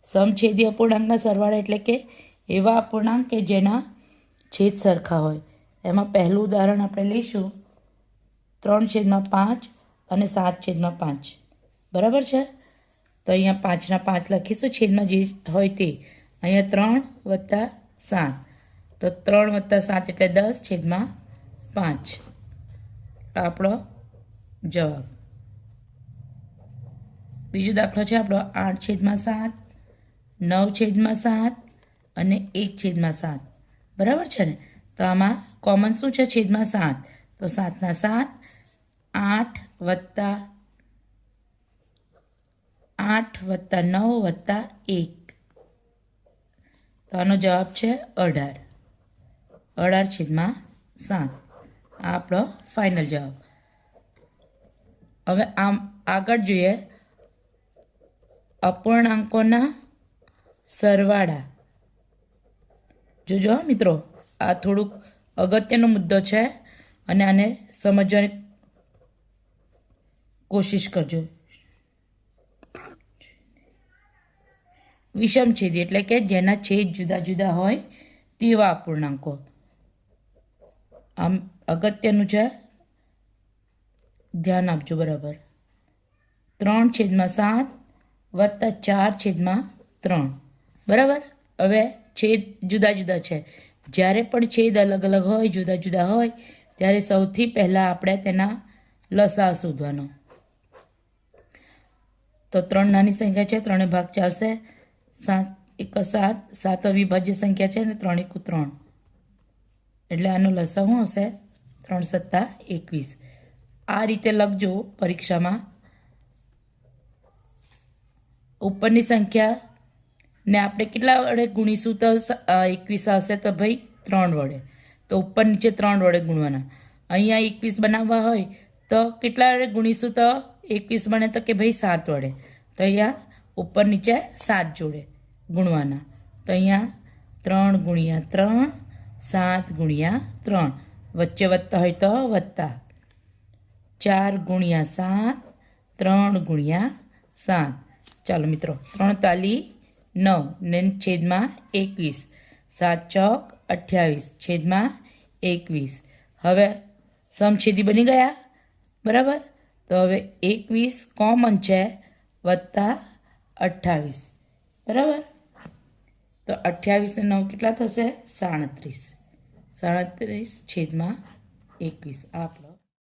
સમછેદી અપૂર્ણાંકના સરવાળા એટલે કે એવા અપૂર્ણાંક કે જેના છેદ સરખા હોય. એમાં પહેલું ઉદાહરણ આપણે લઈશું 3/5 અને 7/5. બરાબર છે? તો અહીંયા 5ના 5 લખીશું, છેદમાં જે હોય તે. અહીંયા 3 + 7, તો 3 + 7 એટલે 10/5. આપણો જવાબ. બીજો દાખલો છે આપણો 8/7, 9/7 અને 1/7. બરાબર છે ને? તો આમાં કોમન શું છે? છેદમાં 7. તો 7ના 7, 8 + 9 + 1. તો આનો જવાબ છે 18. 18/7. આ આપણો ફાઇનલ જવાબ. હવે આમ આગળ જોઈએ અપૂર્ણાંકોના સરવાળા. જોજો મિત્રો, આ થોડુંક અગત્યનો મુદ્દો છે અને આને સમજવાની કોશિશ કરજો. વિષમછેદી એટલે કે જેના છેદ જુદા જુદા હોય તેવા અપૂર્ણાંકો. આમ અગત્યનું છે, ધ્યાન આપજો. બરાબર. 3/7 + 4/3. બરાબર. હવે છેદ જુદા જુદા છે. જ્યારે પણ છેદ અલગ અલગ હોય, જુદા જુદા હોય, ત્યારે સૌથી પહેલાં આપણે તેના લસા શોધવાનો. તો 3 નાની સંખ્યા છે, 3 ભાગ ચાલશે. 7 × 7, 7 અવિભાજ્ય સંખ્યા છે અને 3 × 3. એટલે આનો લસા શું હશે? 3 + 21. આ રીતે લખજો પરીક્ષામાં. ઉપરની સંખ્યાને આપણે કેટલા વડે ગુણીશું તો 21 આવશે? તો ભાઈ 3 વડે. તો ઉપર નીચે 3 વડે ગુણવાના. અહીંયા 21 બનાવવા હોય તો કેટલા વડે ગુણીશું તો 21 બને? તો કે ભાઈ 7 વડે. તો અહીંયા ઉપર નીચે 7 જોડે ગુણવાના. તો અહીંયા 3 × 3, 7 × 3. વચ્ચે વત્તા હોય તો વત્તા. 4 × 7, 3 × 7. ચાલો મિત્રો, 3 તાલી 9 ને છેદમાં 21, 7 ચોક 28 છેદમાં 21. હવે સમછેદી બની ગયા. બરાબર. તો હવે 21 કોમન છે વત્તા 28. બરાબર. તો 28 ને 9 કેટલા થશે? 37. 37/21. આપણો